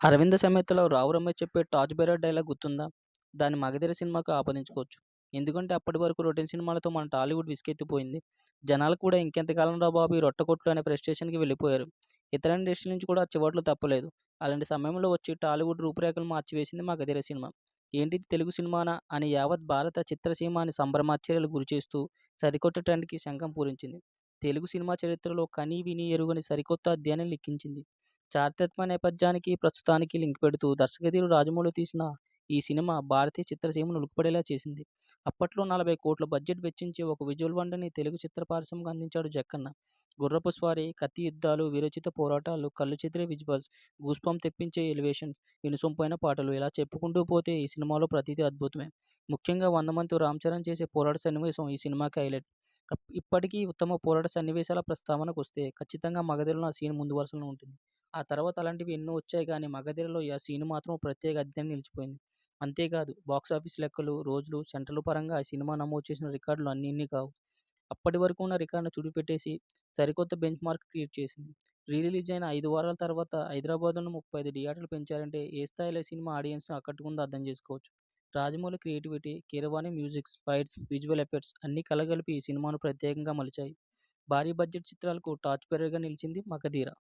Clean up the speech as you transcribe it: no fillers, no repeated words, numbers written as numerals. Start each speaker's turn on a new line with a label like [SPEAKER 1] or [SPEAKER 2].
[SPEAKER 1] 'అరవింద సమేతలో' 'రావు రమేష్' చెప్పే 'torch bearer' dialogue గుర్తుందా? దాన్ని 'మగధీర' సినిమాకు ఆపాదించుకోవచ్చు. ఎందుకంటే అప్పటి వరకు రొటీన్ సినిమాలతో మన టాలీవుడ్ విసుగెత్తిపోయింది. జనాలు కూడా ఇంకెంతకాలంరా బాబు ఈ రొట్టకొట్లు అనే ఫ్రస్ట్రేషన్‌కి వెళ్ళిపోయారు. ఇతర ఇండస్ట్రీల నుంచి కూడా చివర్లు తప్పలేదు. అలాంటి సమయంలో వచ్చి టాలీవుడ్ రూపురేఖలు మార్చివేసింది 'మగధీర' సినిమా. ఏంటిది తెలుగు సినిమానా అని యావత్ భారత చిత్రసీమని సంభ్రమాశ్చర్యాలకు గురిచేస్తూ సరికొత్త ట్రెండ్‌కి శంఖం పూరించింది. తెలుగు సినిమా చరిత్రలో కనీ వినీ ఎరుగని సరికొత్త అధ్యాయాన్ని లిఖించింది. చారిత్రక నేపథ్యానికి, ప్రస్తుతానికి లింక్ పెడుతూ దర్శకధీరుడు రాజమౌళి తీసిన ఈ సినిమా భారతీయ చిత్రసీమను ఉలిక్కిపడేలా చేసింది. అప్పట్లో 40,00,00,000 బడ్జెట్ వెచ్చించి ఒక విజువల్ వండర్‌ని తెలుగు చిత్ర పరిశ్రమకు అందించాడు జక్కన్న. గుర్రపు స్వారీ, కత్తి యుద్ధాలు, వీరోచిత పోరాటాలు, కళ్ళు చెదిరే విజువల్స్, గూస్‌బంప్ తెప్పించే ఎలివేషన్స్, వినసొంపైన పాటలు ఇలా చెప్పుకుంటూ పోతే ఈ సినిమాలో ప్రతీదీ అద్భుతమే. ముఖ్యంగా 'వంద మందితో రామ్ చరణ్' చేసే పోరాట సన్నివేశం ఈ సినిమాకి హైలైట్. ఇప్పటికీ ఉత్తమ పోరాట సన్నివేశాల ప్రస్తావనకొస్తే ఖచ్చితంగా 'మగధీర'లో ఆ సీన్ ముందు వరుసలో ఉంటుంది. ఆ తర్వాత అలాంటివి ఎన్నో వచ్చాయి గానీ 'మగధీర'లో ఆ సీన్ మాత్రం ఓ ప్రత్యేక అధ్యాయంగా నిలిచిపోయింది. అంతేకాదు బాక్సాఫీస్ లెక్కలు, రోజులు, సెంట్రల్ పరంగా ఈ సినిమా నమోదు చేసిన రికార్డులు అన్నీ ఇన్ని కావు. అప్పటి వరకు ఉన్న రికార్డ్‌ని తుడిపెట్టేసి సరికొత్త బెంచ్ మార్క్ క్రియేట్ చేసింది. రిలీజ్ అయిన 5 వారాల తర్వాత హైదరాబాద్‌లోనే 35 థియేటర్లు పెంచారంటే ఏ స్థాయిలో ఈ సినిమా ఆడియన్స్‌ని ఆకట్టుకుందో అర్థం చేసుకోవచ్చు. Rajamouli creativity, Keeravani musics, fights, visual effects అన్నీ కలగలిపి ఈ సినిమాను ప్రత్యేకంగా మలిచాయి. భారీ బడ్జెట్ చిత్రాలకు టార్చ్ బేరర్‌గా నిలిచింది 'మగధీర'.